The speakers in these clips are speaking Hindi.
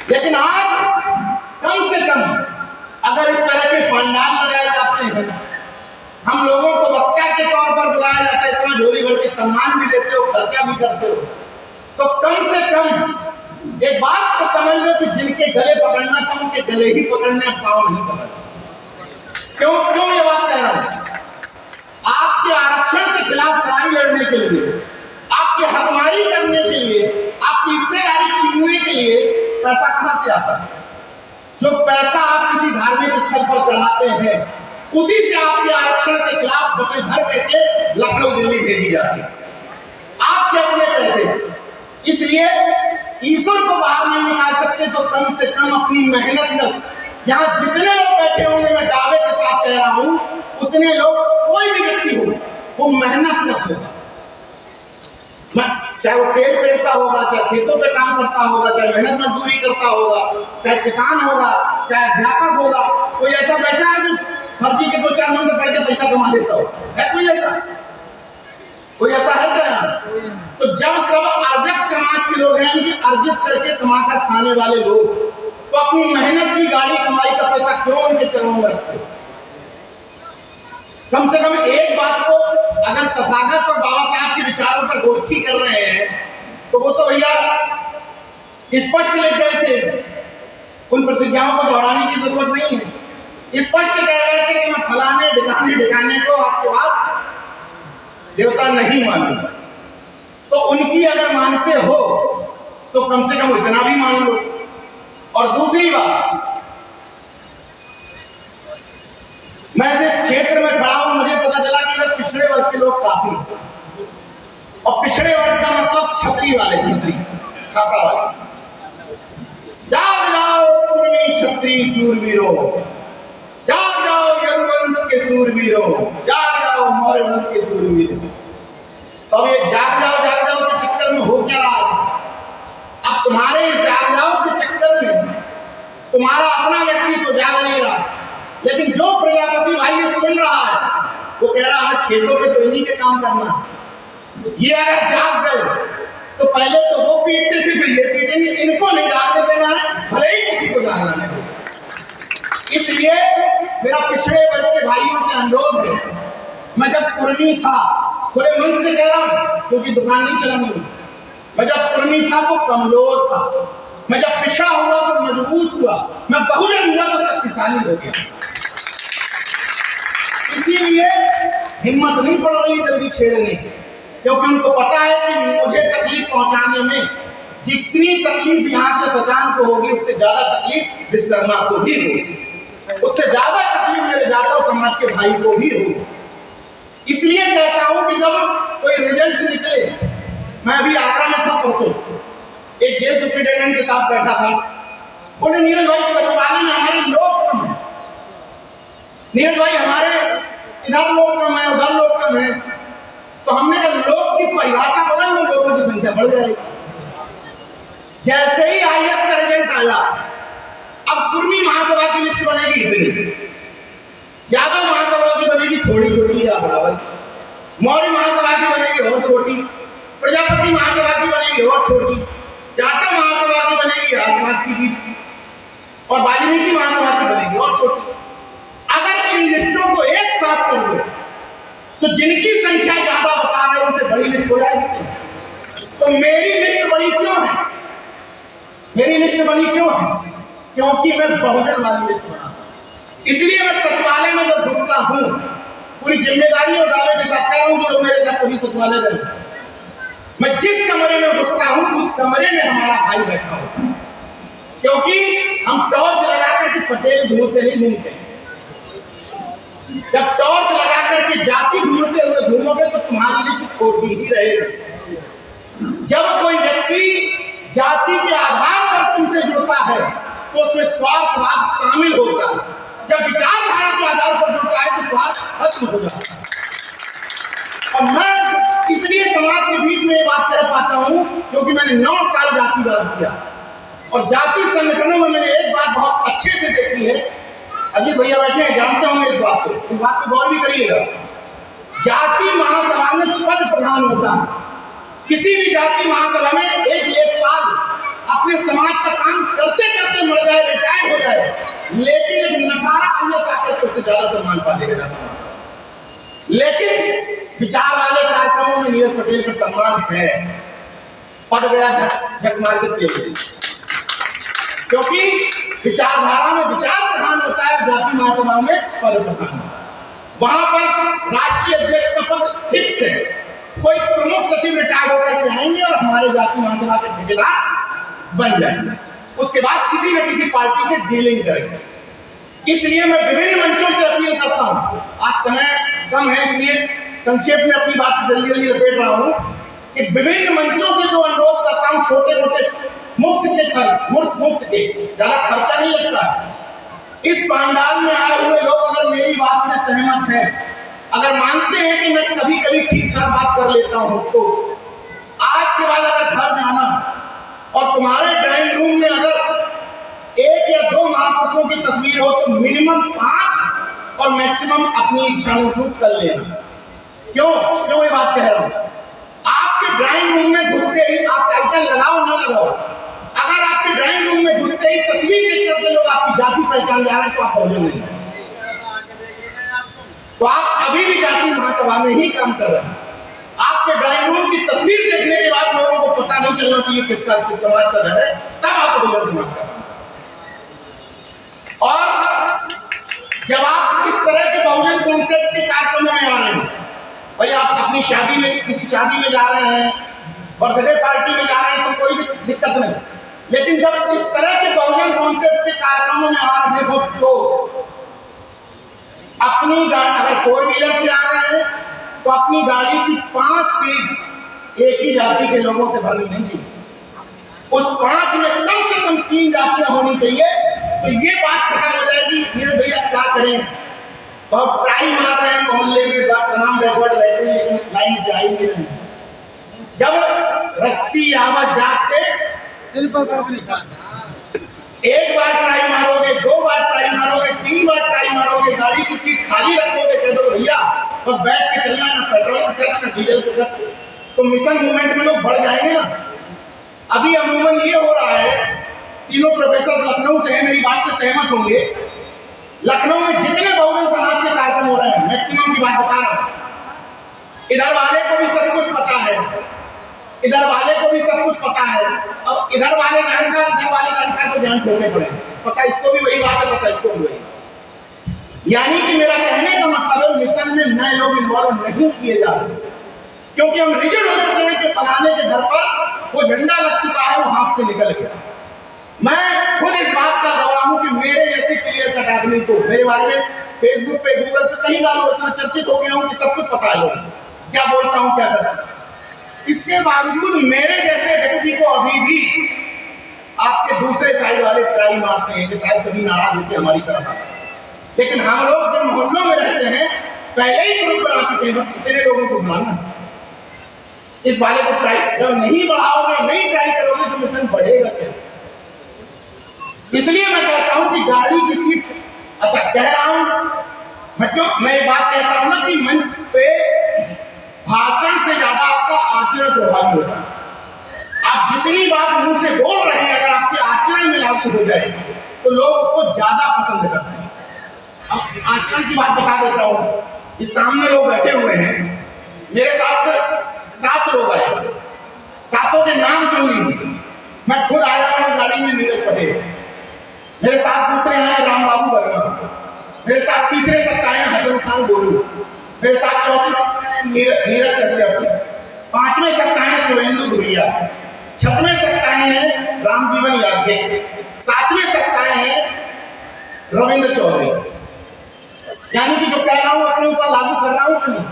लेकिन आज कम से कम अगर इस तरह के पंडाल लगाए जाते हैं, हम लोगों को वक्ता के तौर पर बुलाया जाता है, इतना झोली भर के सम्मान भी देते हो, खर्चा भी करते हो, तो कम से कम एक बात तो समझ लो कि जिनके गले पकड़ना था उनके गले ही पकड़ने, पाँव नहीं पकड़ना। क्यों ये बात कह रहा हूं? आपके आरक्षण के खिलाफ लड़ाई लड़ने के लिए, आपकी हकमारी करने के लिए, आपकी हिस्सेदारी छीनने के लिए पैसा कहां से आता है? जो पैसा आप किसी धार्मिक स्थल पर चढ़ाते हैं, उसी से आपके आरक्षण के खिलाफ बसें भर करके लखनऊ दिल्ली भेजी जाती है, आपके अपने पैसे से। इसलिए ईश्वर को बाहर नहीं निकाल सकते तो कम से कम अपनी मेहनत का, यहाँ जितने लोग बैठे होंगे, मैं दावे के साथ कह रहा हूं, उतने लोग, कोई भी व्यक्ति हो, वो मेहनत कश होगा, चाहे वो तेल पेड़ता होगा, चाहे खेतों पे काम करता होगा, चाहे मेहनत मजदूरी करता होगा, चाहे किसान होगा, चाहे अध्यापक होगा। कोई ऐसा बैठा है जो फर्जी के 2-4 मंत्र पढ़ के पैसा कमा लेता हो? है कोई ऐसा? कोई ऐसा है क्या? तो जब सब अर्जक समाज के लोग हैं, उनकी अर्जित करके कमाकर खाने वाले लोग, तो अपनी मेहनत की गाड़ी कमाई का पैसा क्यों उनके चरणों में रखते? कम से कम एक बात को अगर तथागत और बाबा साहब के विचारों पर गोष्ठी कर रहे हैं, तो वो तो भैया स्पष्ट लिख गए थे, उन प्रतिज्ञाओं को दोहराने की जरूरत नहीं है। स्पष्ट कह रहे थे कि मैं फलाने ढिकाने को आपके बाद देवता नहीं मानूंगा। तो उनकी अगर मानते हो तो कम से कम इतना भी मान लो। और दूसरी बात, मैं जिस क्षेत्र में खड़ा हूं, मुझे पता चला कि इधर पिछड़े वर्ग के लोग काफी हैं, और पिछड़े वर्ग का मतलब क्षत्रिय वाले, छाता वाले। जाग जाओ कुर्मी क्षत्रिय शूरवीरों, जाग जाओ यदुवंश के शूरवीरों, जाग जाओ मौर्य वंश के शूरवीरों। तो ये जाग जाओ के चक्कर में हो क्या रहा है? अब तुम्हारे जाग जाओ के चक्कर में तुम्हारा अपना व्यक्ति तो जाग नहीं रहा, लेकिन जो प्रजापति भाई ये सुन रहा है, वो कह रहा है खेतों पे तो इन्हीं के काम करना। ये अगर जाग गए तो पहले तो वो पीटते थे, फिर ये पीटेंगे, इनको नहीं जागने देना है, भले ही किसी को जागना नहीं। इसलिए मेरा पिछड़े वर्ग के भाइयों से अनुरोध है, मैं जब कुर्मी था, खुले मन से कह रहा हूं क्योंकि दुकान नहीं चलानी, मैं जब कुर्मी था तो कमजोर था, मैं जब पिछड़ा हुआ तो मजबूत हुआ, मैं बहुजन हुआ तो शक्तिशाली हो गया। इसीलिए हिम्मत नहीं पड़ रही जल्दी छेड़ने की, क्योंकि उनको पता है कि मुझे तकलीफ पहुंचाने में जितनी तकलीफ यहाँ के सजान को होगी, उससे ज्यादा तकलीफ विश्वकर्मा को भी होगी, उससे ज्यादा तकलीफ मेरे जाटव समाज के भाई को भी होगी। इसलिए कहता हूं कि जब कोई रिजल्ट निकले, मैं अभी आगरा में था परसों, एक जेल सुप्रिंटेंडेंट के साथ बैठा था, बोले नीरज भाई सचिवालय में हमारे लोग कम है, नीरज भाई हमारे इधर लोग कम है, उधर लोग कम है। तो हमने कहा लोग की परिभाषा बदल लो, लोगों की संख्या बढ़ जाएगी। जैसे ही आईएएस का रिजल्ट आया, अब कुर्मी महासभा की लिस्ट बनेगी इतनी, यादव महासभा की बनेगी थोड़ी छोटी या बराबर, मौर्य महासभा की बनेगी और छोटी, प्रजापति महासभा की बनेगी और छोटी, जाटव महासभा की बनेगी आसपास की बीच की, और वाल्मीकि महासभा की बनेगी और छोटी। अगर इन लिस्टों को एक साथ कर दो तो जिनकी संख्या ज्यादा बता रहे उनसे बड़ी लिस्ट हो जाएगी। तो मेरी लिस्ट बड़ी क्यों है? मेरी लिस्ट बड़ी क्यों है? क्योंकि मैं बहुजन वाली लिस्ट बना, इसलिए मैं सचिवालय में जब घुसता हूं, पूरी जिम्मेदारी और दावे के साथ कह रहा हूं, जो लोग मेरे साथ कभी सचिवालय गए, मैं जिस कमरे में घुसता हूं उस कमरे में हमारा भाई बैठा हो, क्योंकि हम टॉर्च लगाकर के पटेल ढूंढते नहीं घूमते। जब टॉर्च लगाकर के जाति ढूंढते हुए घूमोगे तो तुम्हारी लिस्ट छोटी ही रहेगी। जब कोई व्यक्ति जाति के आधार पर तुमसे जुड़ता है तो उसमें स्वार्थवाद शामिल होता है, जब विचारधारा के आधार पर जुड़ता है तो स्वार्थ खत्म हो जाता है। और मैं इसलिए समाज के बीच में ये बात कह पाता हूं क्योंकि मैंने 9 साल जातिवाद किया, और जाति संगठनों में मैंने एक बात बहुत अच्छे से देखी है, अजीत भैया बैठे हैं जानते होंगे इस बात को, इस बात पे गौर भी करिएगा। जाति महासभा में पद प्रधान होता है, किसी भी जाति महासभा में एक लेखपाल अपने समाज का काम करते लेकिन एक नकारा आईएएस आकर के उससे ज्यादा सम्मान पा लेगा। लेकिन विचार वाले कार्यक्रमों में नीरज पटेल का सम्मान है, पद गया झक मार के तेल, क्योंकि विचारधारा में विचार प्रधान होता है, जाति महासभा में पद प्रधान। वहां पर राष्ट्रीय अध्यक्ष का पद फिक्स है, कोई प्रमुख सचिव रिटायर होकर के आएंगे और हमारे जाति महासभा के ठेकेदार बन जाएंगे, उसके बाद किसी न किसी पार्टी से डीलिंग करेंगे। इसलिए मैं विभिन्न मंचों से अपील करता हूं, आज समय कम है इसलिए संक्षेप में अपनी बात जल्दी जल्दी लपेट रहा हूं कि विभिन्न मंचों से जो अनुरोध करता हूं, छोटे मोटे मुफ्त के ज्यादा खर्चा नहीं लगता है। इस पंडाल में आए हुए लोग अगर मेरी बात से सहमत हैं, अगर मानते हैं कि मैं कभी कभी ठीक ठाक बात कर लेता हूं, तो आज के बाद अगर घर जाना और तुम्हारे ड्राइंग रूम में अगर 1 या 2 महापुरुषों की तस्वीर हो तो मिनिमम 5 और मैक्सिमम अपनी इच्छानुरूप कर लेना। क्यों ये बात कह रहा हूं? आपके ड्राइंग रूम में घुसते ही आप टाइटल लगाओ ना लगाओ, अगर आपके ड्राइंग रूम में घुसते ही तस्वीर देख करके लोग आपकी जाति पहचान जा रहे हैं तो आप बहुजन नहीं है, तो आप अभी भी जाति महासभा में ही काम कर रहे हैं। आपके ड्राइंग रूम की तस्वीर देखने के बाद लोगों को पता नहीं चलना चाहिए किसका समाज का घर है, तब आप बहुजन समाज का। और जब आप इस तरह के बहुजन कॉन्सेप्ट के कार्यक्रमों में आ रहे हैं, भाई आप अपनी शादी में किसी शादी में जा रहे हैं, बर्थडे पार्टी में जा रहे हैं तो कोई दिक्कत नहीं, लेकिन जब इस तरह के बहुजन कॉन्सेप्ट के कार्यक्रमों में आ रहे हो तो अपनी गाड़ी, अगर 4 व्हीलर से आ रहे हैं तो अपनी गाड़ी की 5 सीट एक ही जाति के लोगों से भरनी नहीं चाहिए, उस 5 में कम से कम 3 जातियां होनी चाहिए। तो ये बात पता हो जाएगी मेरे भैया क्या करें, बहुत ट्राई मार रहे हैं मोहल्ले में तमाम बैकवर्ड लाइन जाएंगे नहीं। जब रस्सी आवाज जागते एक बार ट्राई मारोगे, 2 बार ट्राई मारोगे, 3 बार ट्राई मारोगे, गाड़ी की सीट खाली रखोगे, कह दो भैया बस बैठ के चलना, ना पेट्रोल का खर्च ना डीजल का खर्च, तो मिशन मूवमेंट में लोग बढ़ जाएंगे ना। अभी अमूमन ये हो रहा है, तीनों प्रोफेसर लखनऊ से हैं, मेरी बात से सहमत होंगे, लखनऊ में जितने बहुजन समाज के कार्यक्रम हो रहे हैं मैक्सिमम की बात बता रहा हूं, इधर वाले को भी सब कुछ पता है, इधर वाले को भी सब कुछ पता है, अब इधर वाले जानकार को ध्यान छोड़ने पड़े, पता इसको भी वही बात है, पता इसको भी वही। यानी कि मेरा कहने का मतलब है मिशन में नए लोग इन्वॉल्व नहीं किए जा रहे, क्योंकि हम रिजिड हो चुके हैं कि फलाने के घर पर वो झंडा लग चुका है, वो हाथ से निकल गया। मैं खुद इस बात का गवाह हूं कि मेरे जैसे क्लियर कट आदमी को मेरे बारे में फेसबुक पे गूगल पे कहीं डालो, इतना चर्चित हो गया हूं कि सब कुछ पता है लोगों को क्या बोलता हूं क्या करता हूं। इसके बावजूद मेरे जैसे व्यक्ति को अभी भी आपके दूसरे साइड वाले ट्राई मारते हैं कि शायद कभी नाराज होते हमारी तरफ, लेकिन हम लोग जब मोहल्लों में रहते हैं पहले ही ग्रुप बना चुके हैं, बस कितने लोगों को बुलाना, इस वाले को ट्राई जब नहीं बढ़ाओगे, नहीं ट्राई करोगे तो मिशन बढ़ेगा क्या। इसलिए मैं कहता हूं कि गाड़ी की सीट, अच्छा कह रहा हूं मैं, क्यों मैं एक बात कहता हूं ना कि मंच पे भाषण से ज्यादा आपका आचरण प्रभावी होता है। आप जितनी बात मुंह से बोल रहे हैं अगर आपके आचरण में लागू हो जाए तो लोग उसको ज्यादा पसंद करते हैं। अब आचरण की बात बता देता हूं, इस सामने लोग बैठे हुए हैं, मेरे साथ 7 लोग आए, 7 के नाम सुन लीजिए, मैं खुद आया हूं गाड़ी में, नीरज पटेल, मेरे साथ दूसरे आए राम बाबू वर्मा, मेरे साथ तीसरे शख्स आए हसन खान गोलू, मेरे साथ चौथे नीरज कश्यप, 5वें शख्स आए सुरेंदु भुरिया, 6वें शख्स आए हैं रामजीवन याज्ञिक, 7वें शख्स आए हैं रविंद्र चौधरी। यानी कि जो कह रहा हूं अपने ऊपर लागू कर रहा हूं कि नहीं,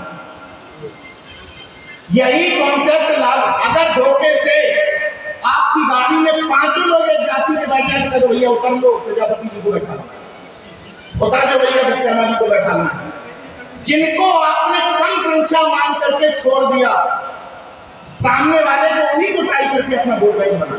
यही कॉन्सेप्ट लागू। अगर धोखे से आपकी गाड़ी में 5 लोग एक जाति के बैठे हैं तो भैया उतर लो, प्रजापति जी को बैठाना, उतर जो भैया विश्वकर्मा जी को बैठाना, जिनको आपने कम संख्या मान करके छोड़ दिया, सामने वाले को उन्हीं को ट्राई करके अपना वोट बैंक बना।